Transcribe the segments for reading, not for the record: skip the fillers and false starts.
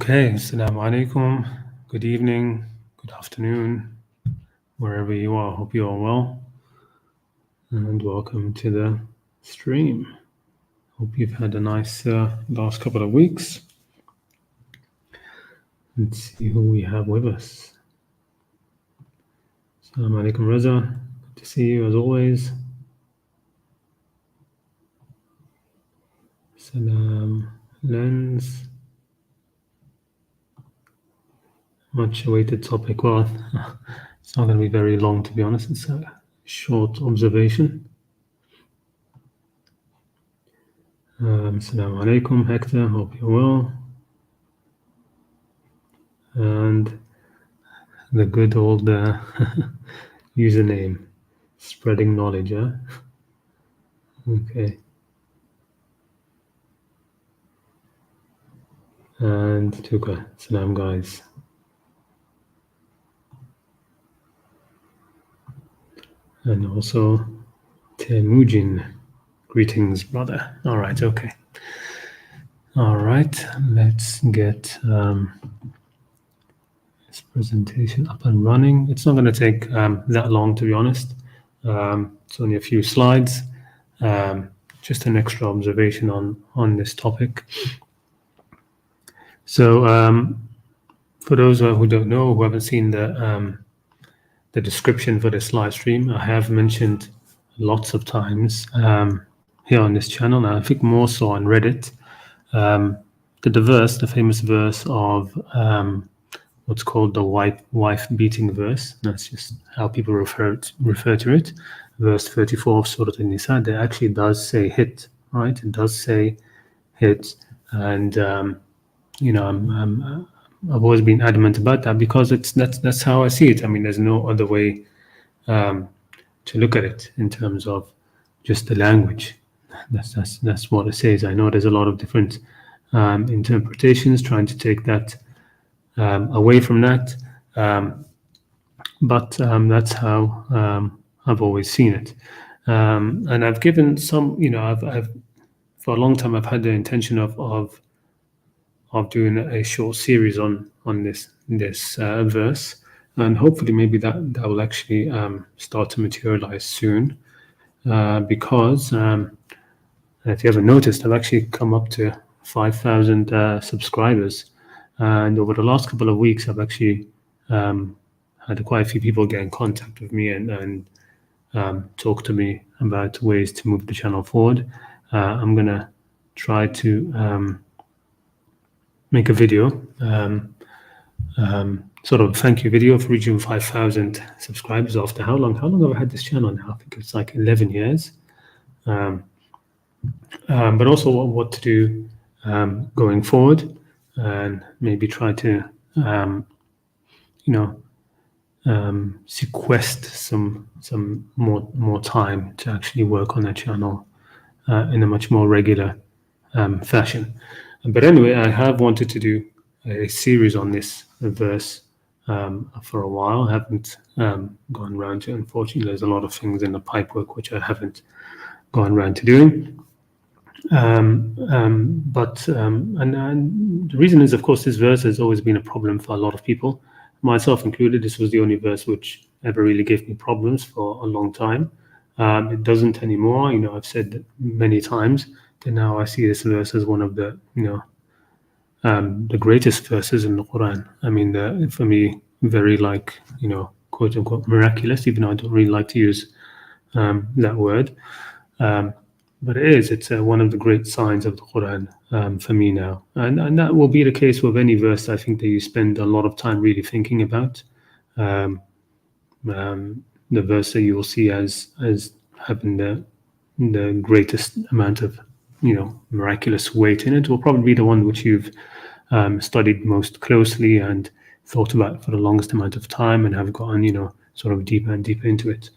Okay, assalamu alaikum. Good evening, good afternoon, wherever you are. Hope you are well. And welcome to the stream. Hope you've had a nice last couple of weeks. Let's see who we have with us. Assalamu alaikum, Reza. Good to see you as always. Salam, Lens. Much awaited topic. Well, it's not going to be very long, to be honest. It's a short observation. Assalamu alaikum, Hector. Hope you're well. And the good old username, spreading knowledge, huh? Okay. And Tuka, salam guys. And also Temujin, greetings brother. All right, okay. All right, let's get this presentation up and running. It's not going to take that long, to be honest. It's only a few slides. Just an extra observation on this topic. So for those who don't know, who haven't seen the description for this live stream, I have mentioned lots of times here on this channel, and I think more so on Reddit, the famous verse of what's called the wife beating verse. That's just how people refer to it. Verse 34 of Surah An-Nisa, that actually does say hit, right? It does say hit, and I've always been adamant about that because that's how I see it. I mean, there's no other way to look at it in terms of just the language. That's what it says. I know there's a lot of different interpretations trying to take that away from that, but that's how I've always seen it. And I've given some, I've for a long time I've had the intention of doing a short series on this verse, and hopefully maybe that will actually start to materialize soon, because if you haven't noticed, I've actually come up to 5,000 subscribers, and over the last couple of weeks I've actually had quite a few people get in contact with me and talk to me about ways to move the channel forward. I'm gonna try to make a video, sort of thank you video for reaching 5,000 subscribers after how long have I had this channel now? I think it's like 11 years. But also what to do going forward, and maybe try to sequester some more time to actually work on that channel in a much more regular fashion. But anyway, I have wanted to do a series on this verse for a while. I haven't gone around to it. Unfortunately, there's a lot of things in the pipework which I haven't gone around to doing. And the reason is, of course, this verse has always been a problem for a lot of people, myself included. This was the only verse which ever really gave me problems for a long time. It doesn't anymore. I've said that many times. And now I see this verse as one of the, the greatest verses in the Qur'an. I mean, for me, very quote unquote miraculous, even though I don't really like to use that word. But it's one of the great signs of the Qur'an for me now. And that will be the case with any verse, I think, that you spend a lot of time really thinking about. The verse that you will see as having the greatest amount of miraculous weight in it will probably be the one which you've studied most closely and thought about for the longest amount of time and have gotten sort of deeper and deeper into it.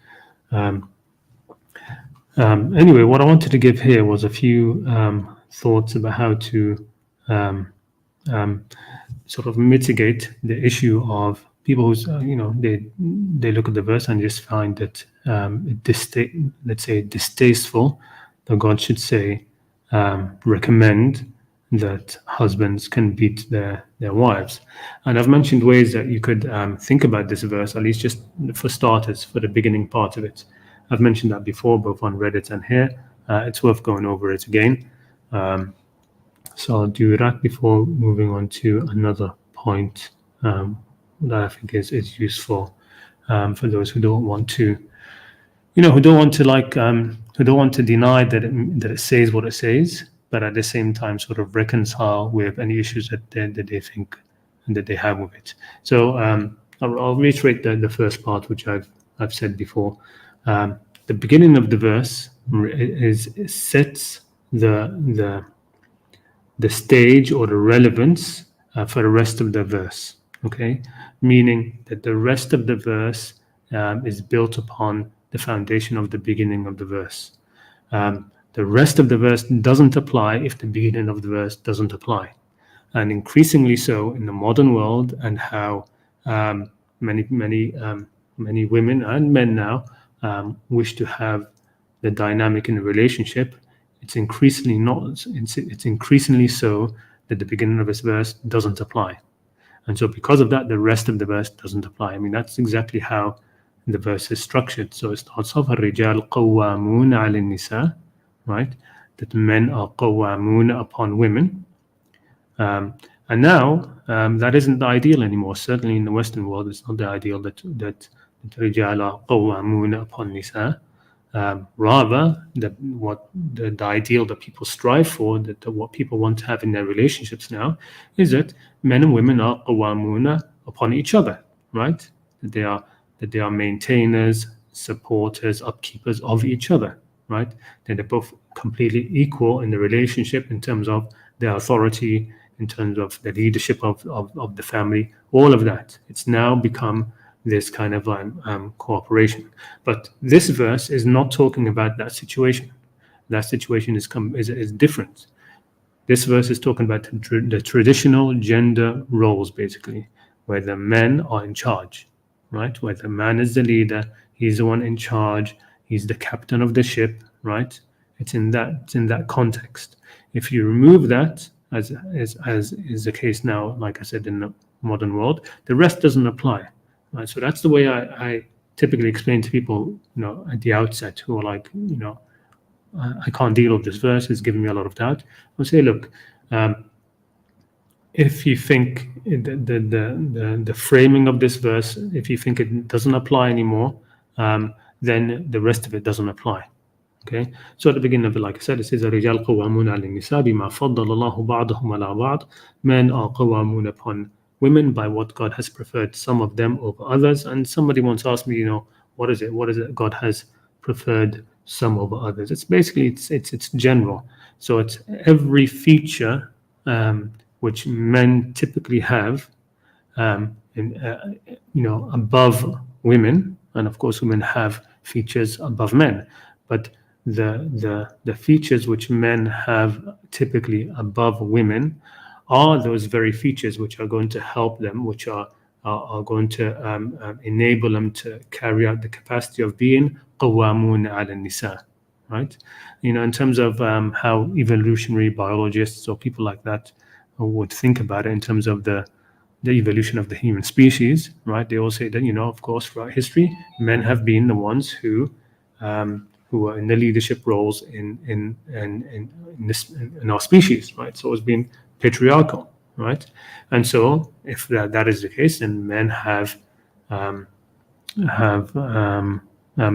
Anyway, what I wanted to give here was a few thoughts about how to sort of mitigate the issue of people who's they look at the verse and just find that let's say distasteful that God should say recommend that husbands can beat their wives. And I've mentioned ways that you could think about this verse, at least just for starters, for the beginning part of it. I've mentioned that before, both on Reddit and here. It's worth going over it again. So I'll do that before moving on to another point that I think is useful for those who don't want to, who don't want to who don't want to deny that it says what it says, but at the same time sort of reconcile with any issues that they think and that they have with it. So I'll reiterate the first part, which I've said before. The beginning of the verse sets the stage or the relevance for the rest of the verse. Okay, meaning that the rest of the verse is built upon the foundation of the beginning of the verse. The rest of the verse doesn't apply if the beginning of the verse doesn't apply, and increasingly so in the modern world, and how many women and men now wish to have the dynamic in a relationship. It's increasingly not. It's increasingly so that the beginning of this verse doesn't apply, and so because of that, the rest of the verse doesn't apply. I mean, that's exactly how the verse is structured. So it starts off, الرجال قوامون على النساء, right? That men are قوامون upon women. And now that isn't the ideal anymore. Certainly in the Western world, it's not the ideal that الرجال are قوامون upon نساء. Rather, the ideal that people strive for, that what people want to have in their relationships now, is that men and women are qawwamuna upon each other, right? That they are maintainers, supporters, upkeepers of each other, right? That they're both completely equal in the relationship in terms of their authority, in terms of the leadership of the family, all of that. It's now become this kind of cooperation. But this verse is not talking about that situation. That situation is different. This verse is talking about the traditional gender roles, basically, where the men are in charge, right? Where the man is the leader, he's the one in charge, he's the captain of the ship, right? It's in that context. If you remove that, as is the case now, like I said, in the modern world, the rest doesn't apply. Right, so that's the way I typically explain to people, at the outset, who are like, I can't deal with this verse, it's giving me a lot of doubt. I'll say, look, if you think the framing of this verse, if you think it doesn't apply anymore, then the rest of it doesn't apply. Okay, so at the beginning of it, like I said, it says, الرجال قوامون على النساء بما فضل الله بعضهم على بعض. Men are قوامون upon women by what God has preferred some of them over others. And somebody once asked me, what is it God has preferred some over others? It's basically it's general. So it's every feature which men typically have above women, and of course women have features above men, but the features which men have typically above women are those very features which are going to help them, which are going to enable them to carry out the capacity of being قوامون على النساء, right? In terms of how evolutionary biologists or people like that would think about it in terms of the evolution of the human species, right? They all say that, of course, throughout history, men have been the ones who are in the leadership roles in our species, right? So it's been patriarchal, right? And so if that is the case, then men have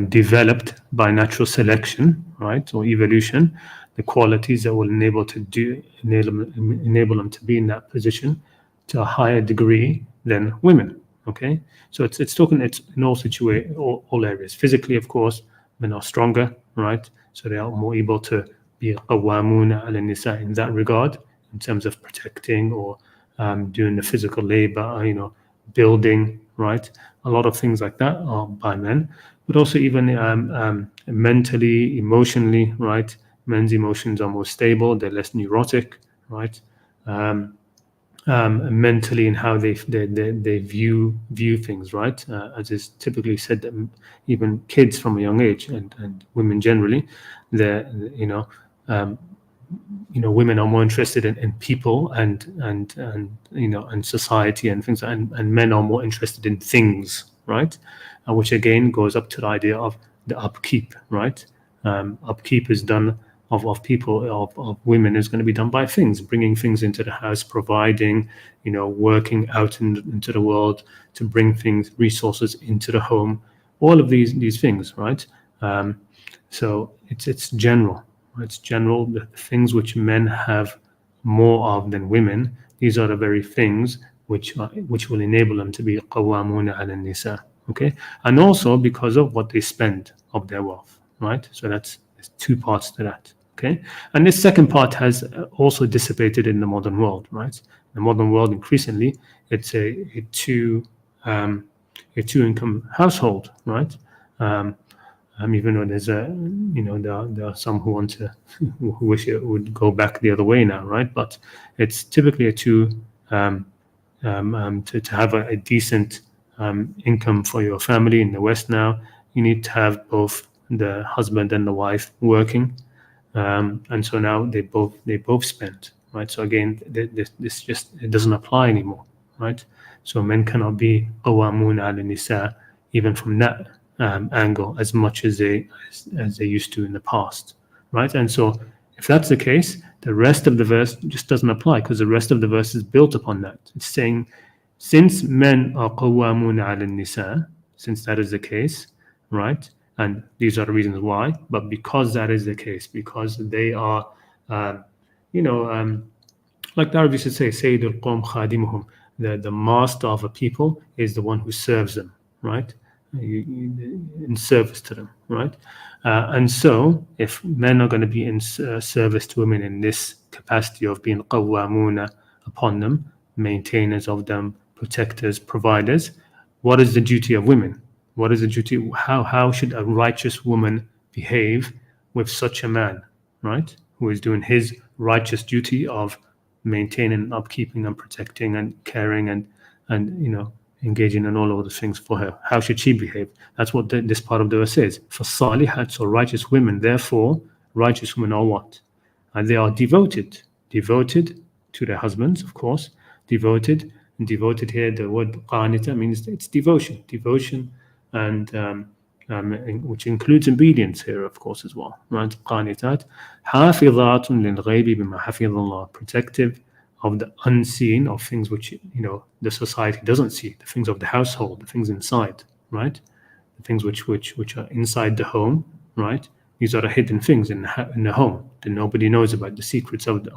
developed by natural selection, right, or evolution, the qualities that will enable them to be in that position to a higher degree than women. Okay, so it's in all areas. Physically, of course, men are stronger, right? So they are more able to be qawwamuna ala nisa in that regard, in terms of protecting or doing the physical labor, building, right? A lot of things like that are by men, but also even mentally, emotionally, right? Men's emotions are more stable; they're less neurotic, right? Mentally and how they view things, right? As is typically said, that even kids from a young age and women generally, they're women are more interested in people and and society and things, and men are more interested in things, right? Which again goes up to the idea of the upkeep, right? Upkeep is done of people, of women, is going to be done by things, bringing things into the house, providing, working out into the world to bring things, resources into the home, all of these things, right? So it's general. It's general. The things which men have more of than women, these are the very things which will enable them to be qawwamuna ala nisa. Okay, and also because of what they spend of their wealth, right? So there's two parts to that. Okay, and this second part has also dissipated in the modern world, right? The modern world, increasingly, it's a two income household, right? Even though there's there are some who want to who wish it would go back the other way now, right? But it's typically a two to have a decent income for your family in the West now. You need to have both the husband and the wife working, and so now they both spend, right? So again, this just, it doesn't apply anymore, right? So men cannot be qawamun ala nisa even from that angle as much as they used to in the past, right? And so if that's the case, the rest of the verse just doesn't apply, because the rest of the verse is built upon that. It's saying, since men are qawamun ala nisa, since that is the case, right? And these are the reasons why. But because that is the case, because they are, like the Arabs used to say, Sayyidul Qawm Khadimuhum, the master of a people is the one who serves them, right? In service to them, right? And so, if men are going to be in service to women in this capacity of being qawwamuna upon them, maintainers of them, protectors, providers, what is the duty of women? What is the duty? How should a righteous woman behave with such a man, right? Who is doing his righteous duty of maintaining, upkeeping, and protecting, and caring, and engaging in all of the things for her. How should she behave? That's what this part of the verse says. For salihat, so righteous women, therefore, righteous women are what? And they are devoted to their husbands, of course. Devoted here, the word qanita means it's devotion, and which includes obedience here, of course, as well. Right? Qanitat, hafizatun lil ghaybi bima hafizallah, protective of the unseen, of things which the society doesn't see, the things of the household, the things inside, right? The things which are inside the home, right? These are the hidden things in the home that nobody knows about, the secrets of the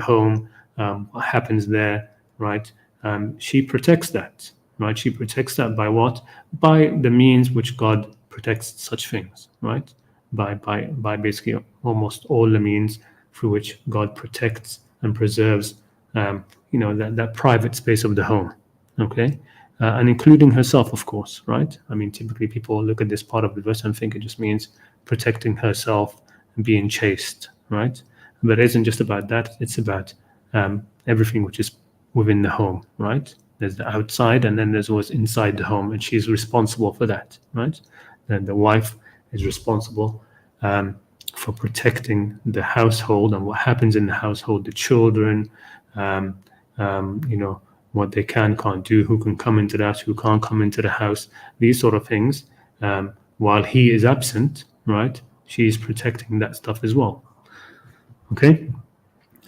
home, what happens there, right? She protects that, right? She protects that by what? By the means which God protects such things, right? By basically almost all the means through which God protects and preserves, that private space of the home, okay, and including herself, of course, right? I mean, typically people look at this part of the verse and think it just means protecting herself and being chaste, right? But it isn't just about that. It's about everything which is within the home, right? There's the outside, and then there's what's inside the home, and she's responsible for that, right? Then the wife is responsible for protecting the household and what happens in the household, the children, what they can't do, who can come into that, who can't come into the house, these sort of things. While he is absent, right, she's protecting that stuff as well. Okay.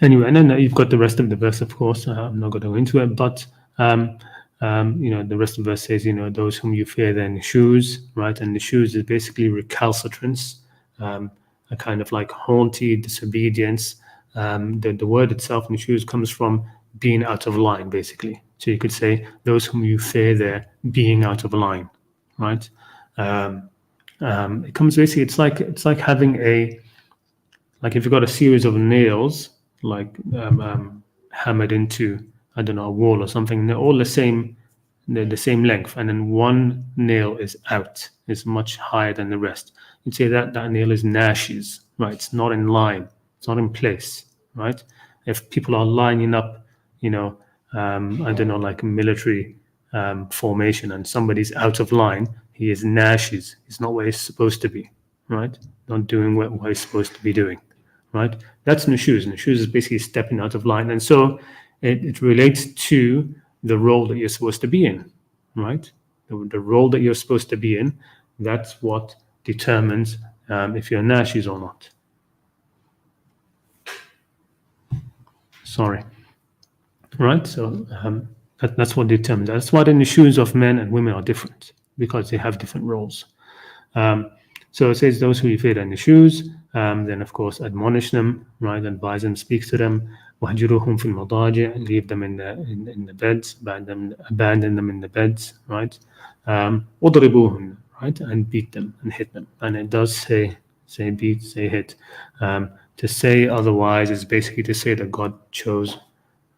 Anyway, and then you've got the rest of the verse, of course. I'm not going to go into it, but the rest of the verse says, those whom you fear, their nushuz, right? And nushuz is basically recalcitrance, a kind of like haughty disobedience. The word itself, nushuz, comes from being out of line, basically. So you could say those whom you fear, they're being out of line, right? It comes basically, it's like having like if you've got a series of nails, like hammered into, I don't know, a wall or something, they're all the same length, and then one nail is out, is much higher than the rest. You'd say that nail is nashes, right? It's not in line, it's not in place, right? If people are lining up, I don't know, like a military formation, and somebody's out of line, he is nashes. He's not where he's supposed to be, right? Not doing what he's supposed to be doing, right? That's nushuz. Nushuz is basically stepping out of line. And so it relates to the role that you're supposed to be in, right? The role that you're supposed to be in, that's what determines if you're nashiz or not. Sorry. Right? So that's what determines. That's why the nushuz of men and women are different, because they have different roles. So it says those who you fear in the shoes, then of course admonish them, right? Advise them, speak to them. وَهْجُرُوهُمْ فِي الْمَضَاجِعِ, leave them in the beds, abandon them in the beds, right? وَضْرِبُوهُمْ, right? And beat them and hit them. And it does say beat, say hit. To say otherwise is basically to say that God chose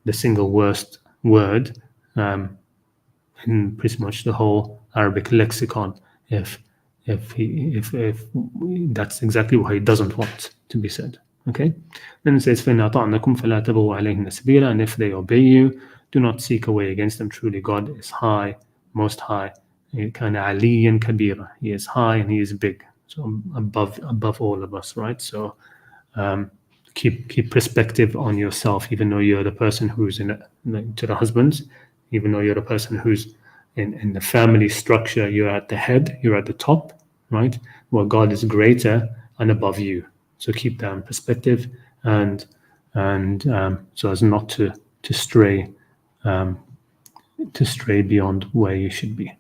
the single worst word in pretty much the whole Arabic lexicon, if that's exactly what he doesn't want to be said. Okay, then it says فَإِنْ أَطَعْنَكُمْ فَلَا تَبْغُوا عَلَيْهِنَّ سَبِيلًا, and if they obey you, do not seek a way against them. Truly God is high, most high. كَانَ عَلِيًّا كَبِيرًا, he is high and he is big, so above all of us, right? So keep perspective on yourself, even though you're the person who's to the husbands, even though you're the person who's in the family structure, you're at the head, you're at the top, right? Well, God is greater and above you. So keep that in perspective, and so as not to stray beyond where you should be.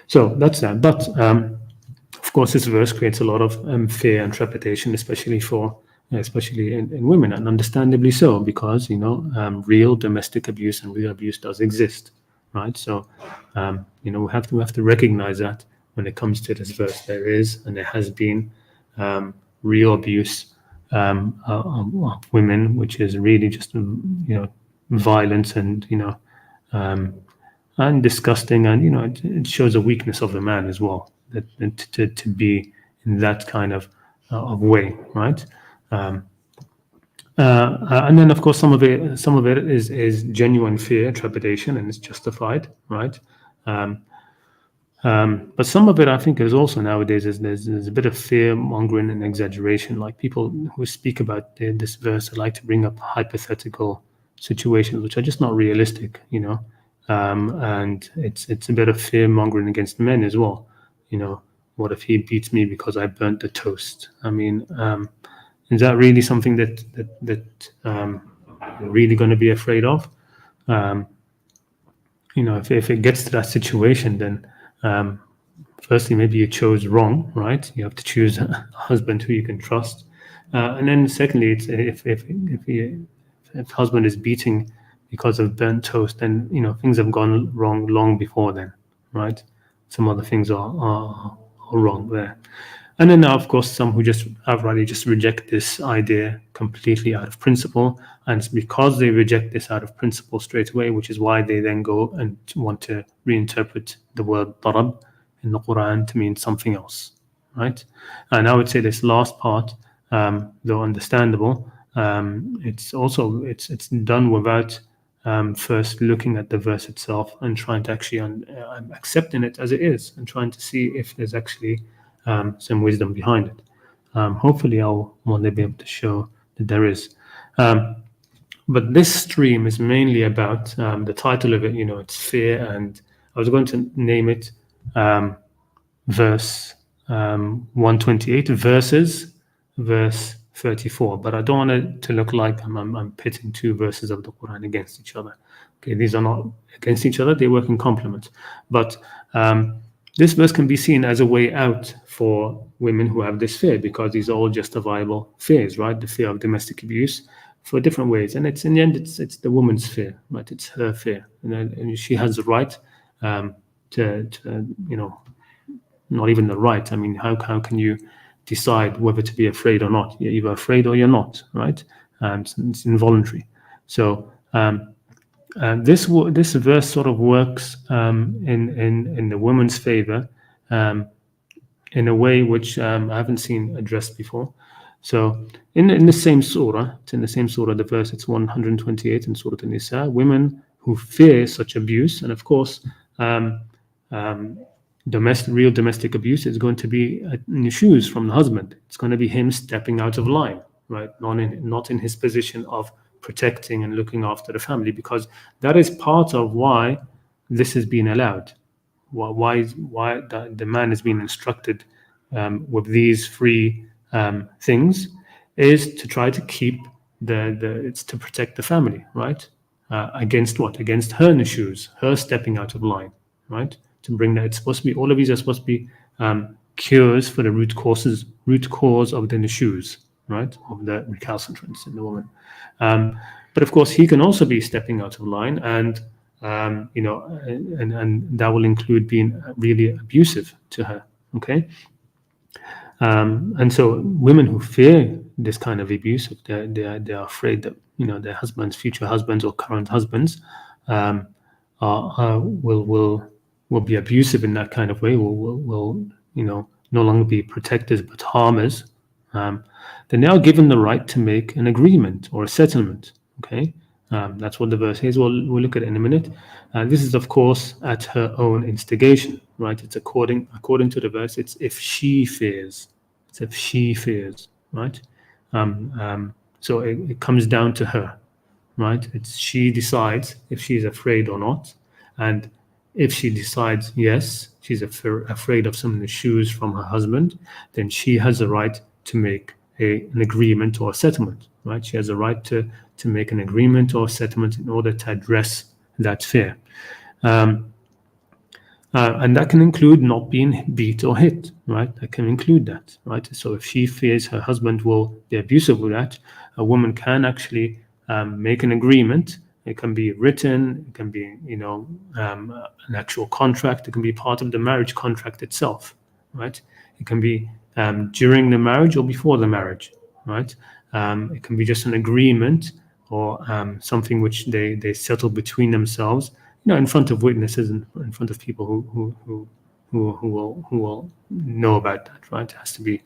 So that's that. But of course, this verse creates a lot of fear and trepidation, especially in women, and understandably so, because real domestic abuse and real abuse does exist, right? So we have to recognize that when it comes to this verse, there is and there has been real abuse of women, which is really just violence and and disgusting, and it shows a weakness of the man as well, that to be in that kind of way, right? And then of course some of it is genuine fear, trepidation, and it's justified, right? But some of it, I think, is also nowadays there's a bit of fear mongering and exaggeration. Like people who speak about this verse like to bring up hypothetical situations which are just not realistic, and it's a bit of fear mongering against men as well. What if he beats me because I burnt the toast? I mean, is that really something that you're really going to be afraid of? If it gets to that situation, then firstly, maybe you chose wrong, right? You have to choose a husband who you can trust, and then secondly, it's if husband is beating because of burnt toast, then things have gone wrong long before then, right? Some other things are wrong there. And then now, of course, some who just outrightly just reject this idea completely out of principle, and it's because they reject this out of principle straight away, which is why they then go and want to reinterpret the word darab in the Qur'an to mean something else, right? And I would say this last part, though understandable, it's done without first looking at the verse itself and trying to actually accepting it as it is, and trying to see if there's actually some wisdom behind it. Hopefully I'll one day be able to show that there is. But this stream is mainly about the title of it, it's fear, and I was going to name it verse 128 verses verse 34, but I don't want it to look like I'm pitting two verses of the Quran against each other. Okay, these are not against each other, they work in complement. But this verse can be seen as a way out for women who have this fear, because these are all justifiable fears, right? The fear of domestic abuse for different ways, and it's in the end, it's the woman's fear, right? It's her fear, and she has the right to not even the right. I mean, how can you decide whether to be afraid or not? You're either afraid or you're not, right? It's involuntary. So this verse sort of works in the woman's favor in a way which I haven't seen addressed before. So in the same surah, the verse, it's 128 in Surah An-Nisa, women who fear such abuse, and of course real domestic abuse is going to be nushuz from the husband. It's going to be him stepping out of line, right? Not in his position of protecting and looking after the family, because that is part of why this has been allowed. Why the man is being instructed with these three things is to try to keep it's to protect the family, right? Against what? Against her issues, her stepping out of line, right? To bring that, it's supposed to be, all of these are supposed to be cures for the root cause of the issues, right? Of the recalcitrance in the woman. But of course, he can also be stepping out of line, and and that will include being really abusive to her. Okay. And so women who fear this kind of abuse, they're afraid that their husbands, future husbands, or current husbands will be abusive in that kind of way. Will no longer be protectors but harmers. They're now given the right to make an agreement or a settlement. Okay, that's what the verse says. We'll look at it in a minute. This is, of course, at her own instigation, right? It's according to the verse. It's if she fears. It's if she fears, right? So it comes down to her, right? It's she decides if she's afraid or not, and if she decides yes, she's afraid of some of the shoes from her husband, then she has a right to make an agreement or a settlement, right? She has a right to make an agreement or settlement in order to address that fear. And that can include not being beat or hit, right? That can include that, right? So if she fears her husband will be abusive with that, a woman can actually make an agreement. It can be written, it can be, an actual contract. It can be part of the marriage contract itself, right? It can be during the marriage or before the marriage, right? It can be just an agreement or something which they settle between themselves, in front of witnesses and in front of people who will know about that, right? It has to be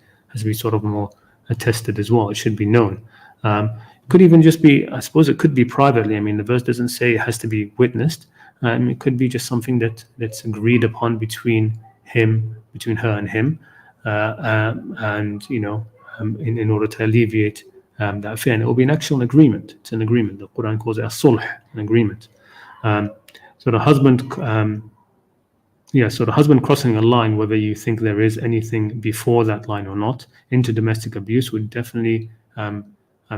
sort of more attested as well. It should be known. It could even just be, I suppose, it could be privately. I mean, the verse doesn't say it has to be witnessed. It could be just something that's agreed upon between her and him, and in order to alleviate that fear. And it will be an actual agreement. It's an agreement. The Qur'an calls it a sulh, an agreement. So the husband, crossing a line, whether you think there is anything before that line or not, into domestic abuse would definitely,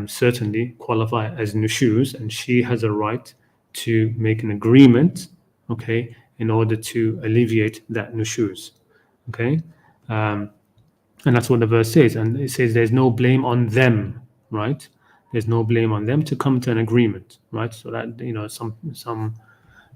certainly qualify as nushuz, and she has a right to make an agreement, okay, in order to alleviate that nushuz, okay. And that's what the verse says, and it says there's no blame on them, right? There's no blame on them to come to an agreement, right? So that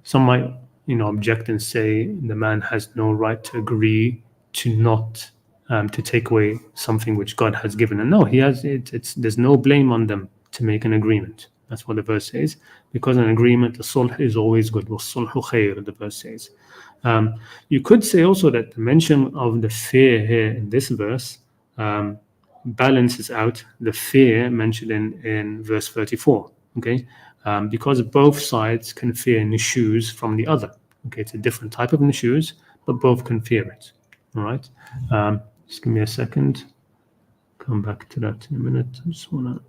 some might object and say the man has no right to agree to not to take away something which God has given. And no, he has. There's no blame on them to make an agreement. That's what the verse says, because an agreement, the sulh, is always good. وَالصُّلْحُ خَيْرٌ, the verse says. You could say also that the mention of the fear here in this verse balances out the fear mentioned in verse 34. Okay, because both sides can fear nushuz from the other. Okay, it's a different type of nushuz, but both can fear it. All right, just give me a second. Come back to that in a minute. I just want to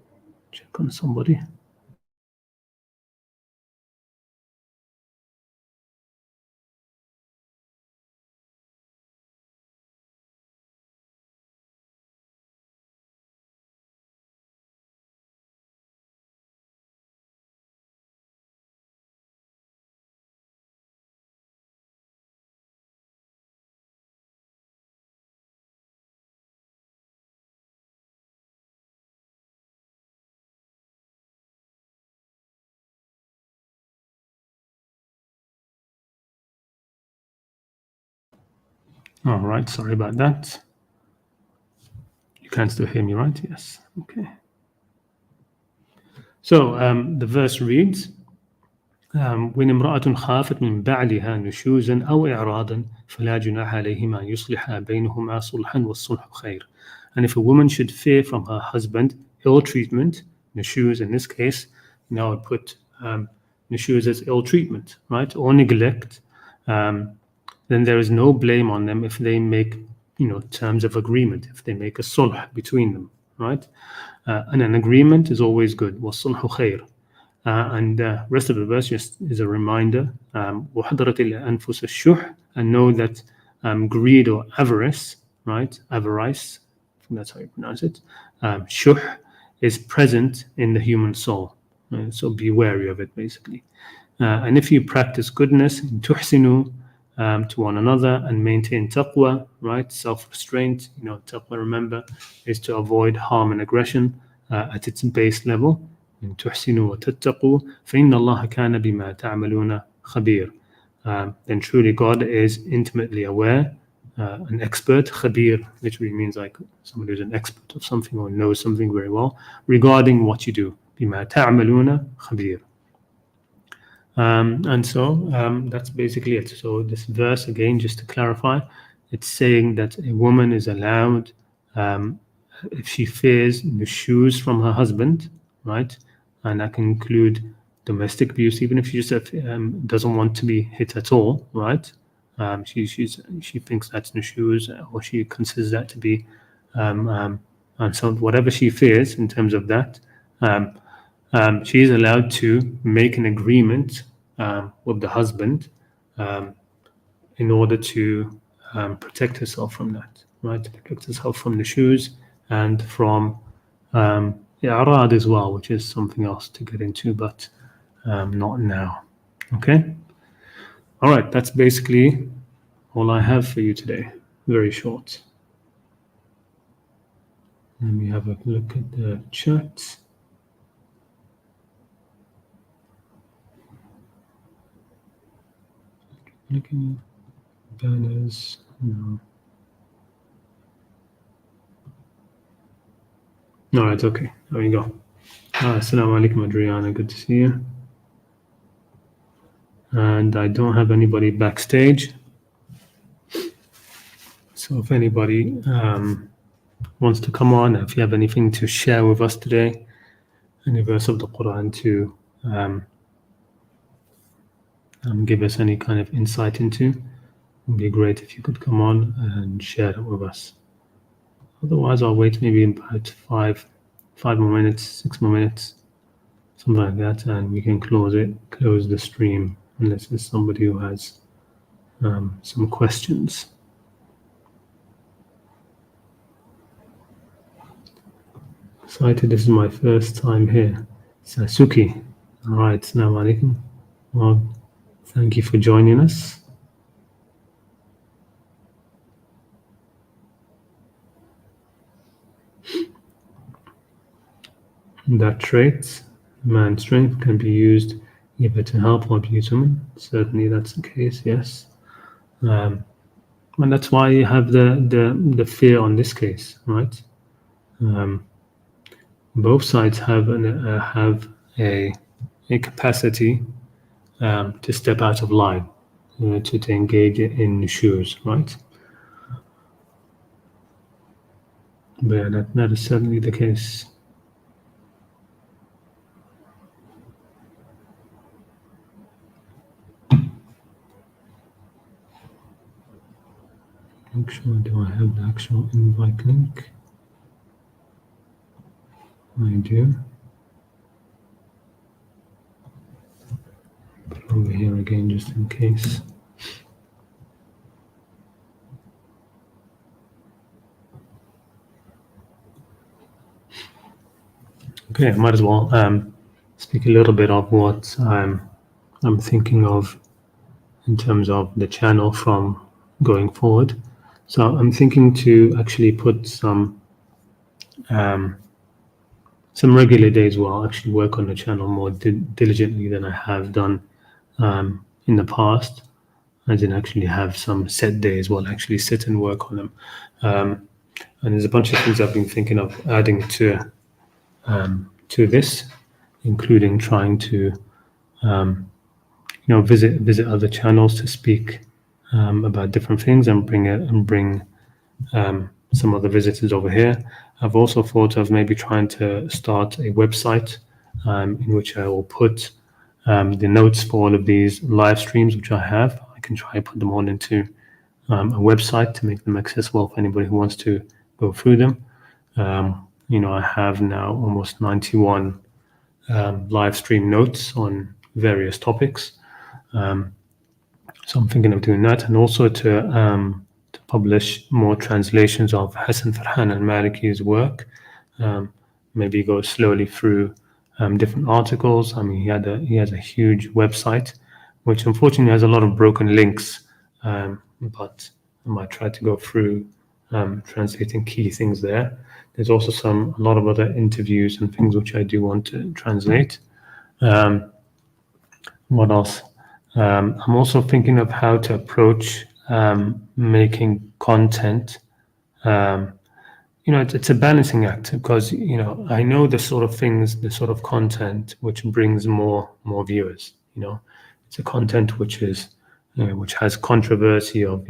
check on somebody. All right, sorry about that. You can still hear me, right? Yes. Okay. So the verse reads, وإن امرأة خافت من بعلها نشوزا أو إعراضا فلا جناح عليهما أن يصلحا بينهما صلحا والصلح خير. And if a woman should fear from her husband ill treatment, nushuz in this case, now I put nushuz as ill treatment, right, or neglect, then there is no blame on them if they make terms of agreement, if they make a sulh between them, right? And an agreement is always good. وَالصُّلْحُ خَيْرٌ. And the rest of the verse just is a reminder. وَحَضَرَتِ الْأَنفُسُ الشُّحْ. And know that greed or avarice, right? Avarice, I think that's how you pronounce it. Shuh is present in the human soul. So be wary of it, basically. And if you practice goodness, tuhsinu, to one another, and maintain taqwa, right? Self-restraint. Taqwa, remember, is to avoid harm and aggression at its base level. إن تحسنوا وتتقوا فإن الله كان بما تعملون خبير. Then truly God is intimately aware, an expert. Khabir literally means like somebody who's an expert of something or knows something very well regarding what you do. بما تعملون خبير. And so that's basically it. So this verse, again, just to clarify, it's saying that a woman is allowed, if she fears nushuz from her husband, right? And that can include domestic abuse, even if she just doesn't want to be hit at all, right? She thinks that's nushuz, or she considers that to be, and so whatever she fears in terms of that, she is allowed to make an agreement with the husband in order to protect herself from that, right? To protect herself from the shoes and from Arad as well, which is something else to get into, but not now. Okay? All right, that's basically all I have for you today. Very short. Let me have a look at the chat. Looking banners, no. All right, okay, there we go. Assalamu alaikum, Adriana, good to see you. And I don't have anybody backstage. So if anybody wants to come on, if you have anything to share with us today, any verse of the Qur'an to give us any kind of insight into, it would be great if you could come on and share it with us. Otherwise, I'll wait maybe about five more minutes, 6 more minutes, something like that, and we can close the stream, unless there's somebody who has some questions. Excited, this is my first time here. Sasuke. All right, assalamu alaikum. Well, thank you for joining us. That trait, man's strength, can be used either to help or abuse women. Certainly that's the case, yes. And that's why you have the fear on this case, right? Both sides have a capacity to step out of line, to engage in nushuz, right? But yeah, that is certainly the case. Make sure, do I have the actual invite link? I do. Put it over here again just in case. Okay, I might as well speak a little bit of what I'm thinking of in terms of the channel from going forward. So I'm thinking to actually put some regular days where I'll actually work on the channel more diligently than I have done in the past, as in actually have some set days where I'll actually sit and work on them. And there's a bunch of things I've been thinking of adding to this, including trying to visit other channels to speak about different things and bring some other visitors over here. I've also thought of maybe trying to start a website in which I will put the notes for all of these live streams which I have. I can try and put them all into a website to make them accessible for anybody who wants to go through them. I have now almost 91 live stream notes on various topics. So I'm thinking of doing that, and also to publish more translations of Hassan Farhan al-Maliki's work. Maybe go slowly through different articles. I mean, he has a huge website, which unfortunately has a lot of broken links. But I might try to go through translating key things there. There's also a lot of other interviews and things which I do want to translate. What else? I'm also thinking of how to approach making content. It's a balancing act, because I know the sort of things, the sort of content which brings more viewers. It's a content which is which has controversy of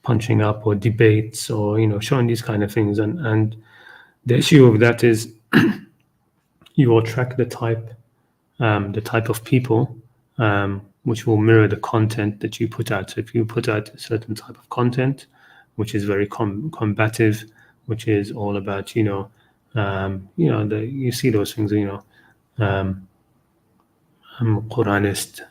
punching up or debates or showing these kind of things, and the issue of that is you attract the type of people which will mirror the content that you put out. So if you put out a certain type of content, which is very combative, which is all about you see those things, Qur'anist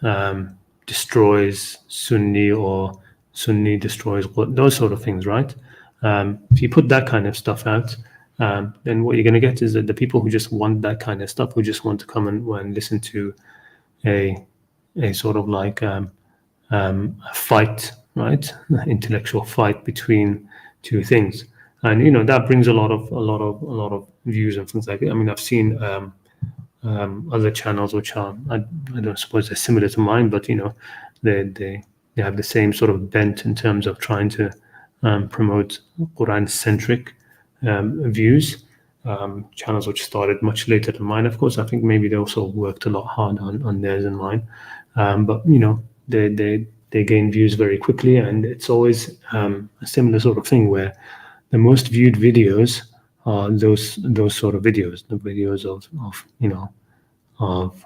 destroys Sunni, or Sunni destroys those sort of things, right? If you put that kind of stuff out, then what you're going to get is that the people who just want that kind of stuff, who just want to come and listen to a sort of like a fight, right? Intellectual fight between two things, and that brings a lot of views and things like that. I mean, I've seen other channels which are I don't suppose they're similar to mine, but they have the same sort of bent in terms of trying to promote Quran-centric views. Channels which started much later than mine, of course. I think maybe they also worked a lot harder on theirs than mine, but they gain views very quickly, and it's always a similar sort of thing where the most viewed videos are those sort of videos, the videos of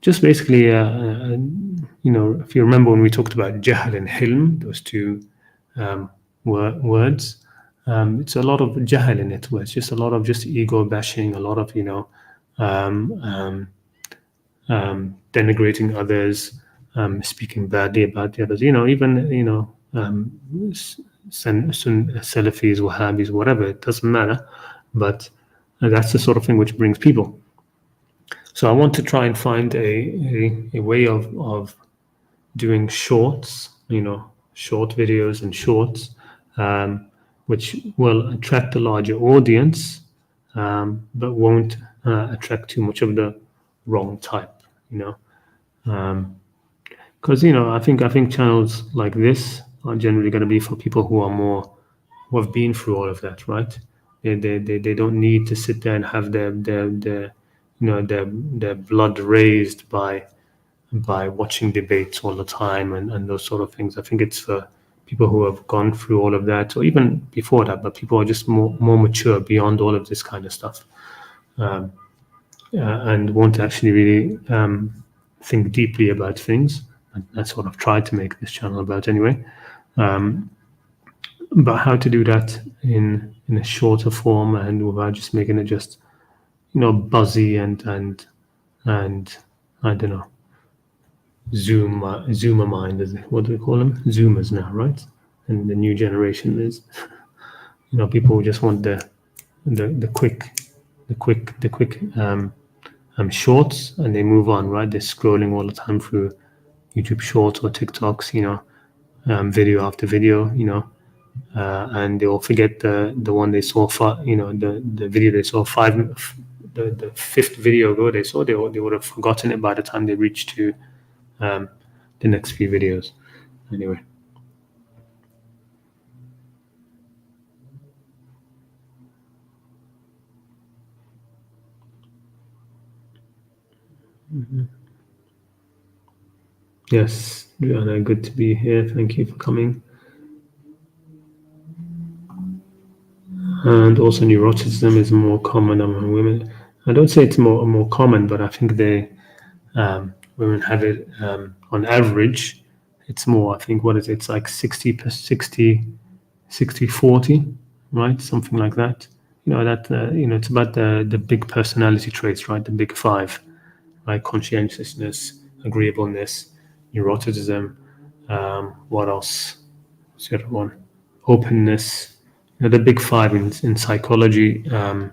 just basically if you remember when we talked about jahl and hilm, those two words. It's a lot of jahl in it, where it's just a lot of just ego bashing, a lot of denigrating others, speaking badly about the others. Even Salafis, Wahhabis, whatever. It doesn't matter, but that's the sort of thing which brings people. So I want to try and find a way of doing shorts, short videos and shorts. Which will attract a larger audience, but won't attract too much of the wrong type, because I think channels like this are generally going to be for people who have been through all of that, right? They don't need to sit there and have their blood raised by watching debates all the time and those sort of things. I think it's for people who have gone through all of that, or even before that, but people are just more mature beyond all of this kind of stuff, and want to actually really think deeply about things. And that's what I've tried to make this channel about anyway. But how to do that in a shorter form and without just making it just buzzy and I don't know, Zoomer mind, is it? What do we call them? Zoomers now, right? And the new generation is, people who just want the quick shorts, and they move on, right? They're scrolling all the time through YouTube Shorts or TikToks, video after video, and they'll forget the one they saw, the video they saw the fifth video ago they saw, they would have forgotten it by the time they reached to the next few videos. Anyway. Yes, Rihanna, good to be here. Thank you for coming. And also, neuroticism is more common among women. I don't say it's more common, but I think women have it on average. It's more, I think, what is it? It's like 60 40, right? Something like that. that it's about the big personality traits, right? The big five, right? Conscientiousness, agreeableness, neuroticism. What else? What's the other one? Openness. The big five in psychology, in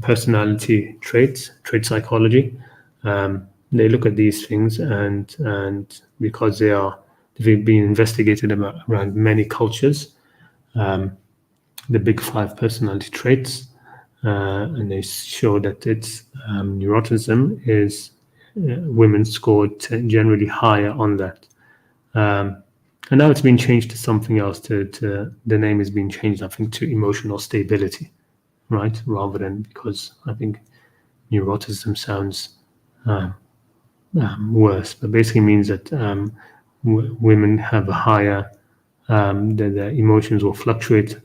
personality traits, trait psychology. They look at these things, and because they've been investigated around many cultures, the big five personality traits, and they show that it's neuroticism is women scored generally higher on that. And now it's been changed to something else. To the name has been changed, I think, to emotional stability, right? Rather than, because I think neuroticism sounds worse, but basically means that women have a higher, the emotions will fluctuate,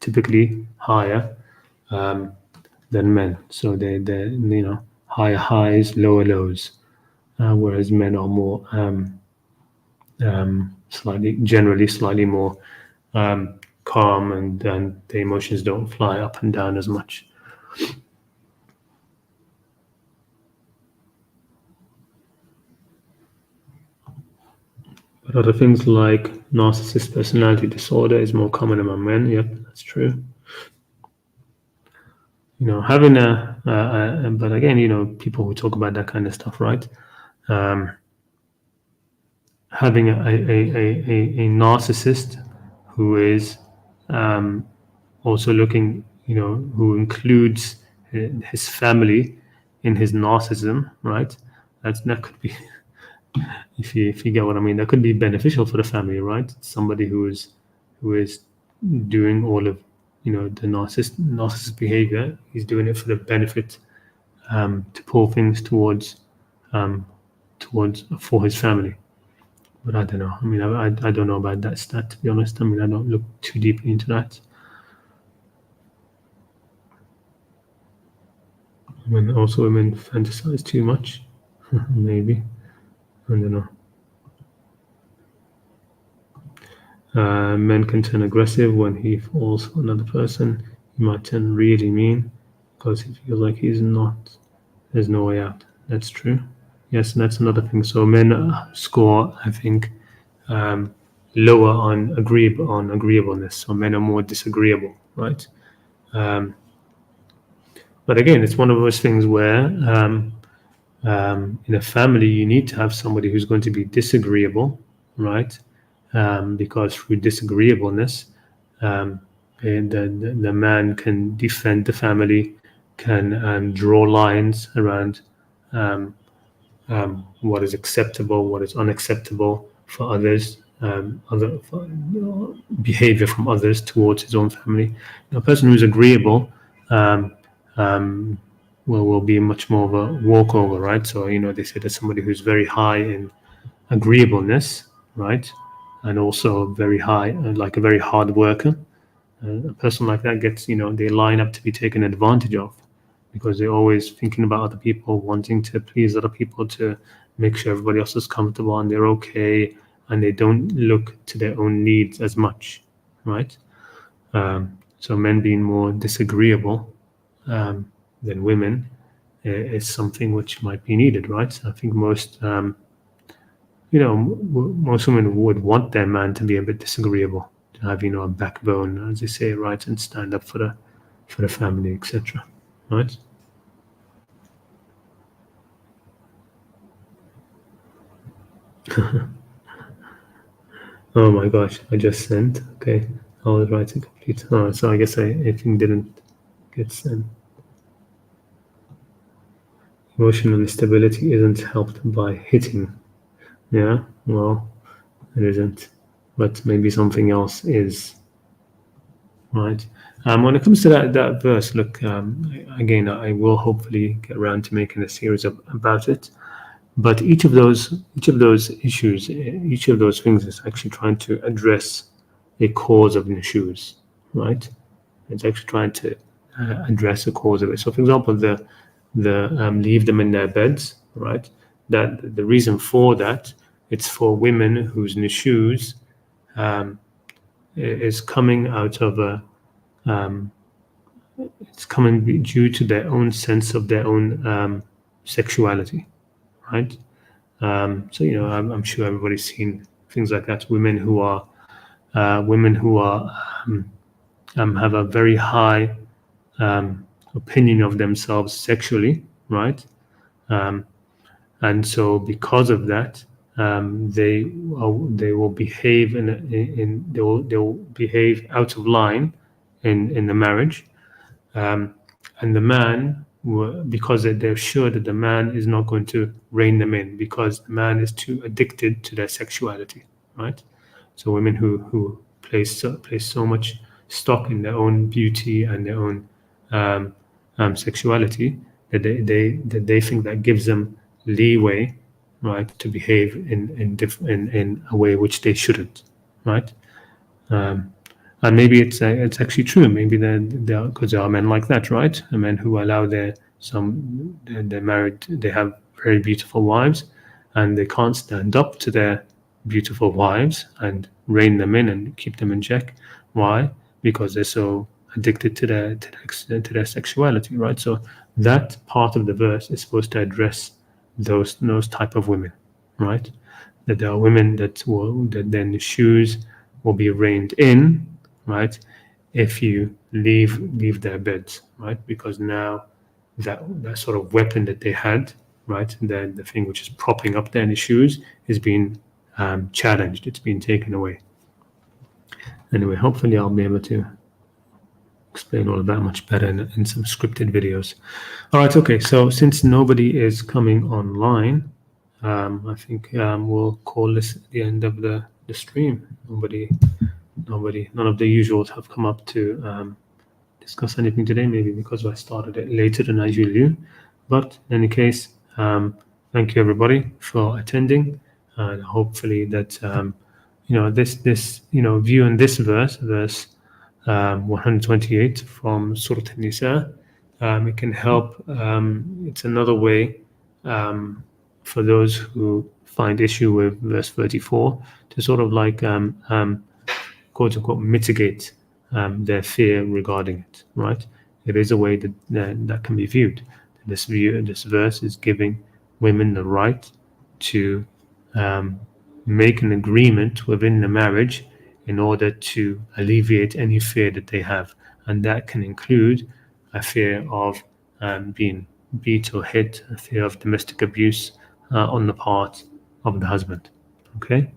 typically higher than men. So they higher highs, lower lows, whereas men are more generally slightly more calm, and the emotions don't fly up and down as much. But other things like narcissist personality disorder is more common among men. Yep, that's true. Having but again, people who talk about that kind of stuff, right? Having a narcissist who is also looking, who includes his family in his narcissism, right? That could be, if you get what I mean, that could be beneficial for the family, right? Somebody who is doing all of the narcissist behavior. He's doing it for the benefit, to pull things towards for his family. But I don't know. I mean, I don't know about that stat, to be honest. I mean, I don't look too deeply into that. When also women fantasize too much, maybe. I don't know. Men can turn aggressive when he falls for another person. He might turn really mean because he feels like he's not. There's no way out. That's true. Yes, and that's another thing. So men score, I think, lower on agreeableness. So men are more disagreeable, right? But again, it's one of those things where in a family you need to have somebody who's going to be disagreeable, right? Because through disagreeableness, the man can defend the family, can draw lines around what is acceptable, what is unacceptable for others, behavior from others towards his own family. A person who's agreeable will be much more of a walkover, right? So they say that somebody who's very high in agreeableness, right, and also very high, like a very hard worker. A person like that gets, they line up to be taken advantage of, because they're always thinking about other people, wanting to please other people, to make sure everybody else is comfortable and they're okay, and they don't look to their own needs as much, right? So men being more disagreeable than women is something which might be needed, right? I think most most women would want their man to be a bit disagreeable, to have a backbone, as they say, right, and stand up for the family, etc. Right? Oh my gosh, I just sent. Okay, I was writing complete. Oh, so I guess I think didn't get sent. Emotional instability isn't helped by hitting. Yeah, well, it isn't, but maybe something else is. Right. When it comes to that verse, look, again, I will hopefully get around to making a series about it. But each of those issues, each of those things is actually trying to address a cause of nushuz, right? It's actually trying to address the cause of it. So, for example, the leave them in their beds, right? That the reason for that, it's for women whose nushuz is coming out of it's coming due to their own sense of their own sexuality, right? So I'm sure everybody's seen things like that. Women who are have a very high opinion of themselves sexually, right? Um, and so because of that, they will behave they will behave out of line in the marriage, um, and the man because they're sure that the man is not going to rein them in because the man is too addicted to their sexuality, right? So women who place so much stock in their own beauty and their own um, sexuality that they think that gives them leeway, right, to behave in a way which they shouldn't, right? Um, and maybe it's actually true. Maybe there because there are men like that, right? Men who allow they're married, they have very beautiful wives, and they can't stand up to their beautiful wives and rein them in and keep them in check. Why? Because they're so addicted to their sexuality, right? So that part of the verse is supposed to address those type of women, right? That there are women that then the shoes will be reined in, right? If you leave their beds, right? Because now that sort of weapon that they had, right, the thing which is propping up their shoes is being challenged. It's been taken away. Anyway, hopefully I'll be able to explain all of that much better in some scripted videos. All right, okay. So since nobody is coming online, I think we'll call this the end of the stream. None of the usuals have come up to discuss anything today, maybe because I started it later than I usually do. But in any case, thank you everybody for attending, and hopefully that this view in this verse 128 from Surah An-Nisa, it can help. It's another way for those who find issue with verse 34 to sort of like quote unquote mitigate their fear regarding it, right? It is a way that can be viewed. This verse is giving women the right to make an agreement within the marriage in order to alleviate any fear that they have, and that can include a fear of being beat or hit, a fear of domestic abuse on the part of the husband. Okay.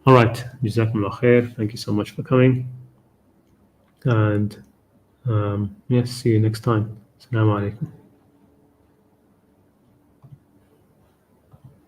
All right. Jazakumullah khair. Thank you so much for coming. And yes, see you next time. Assalamu alaikum.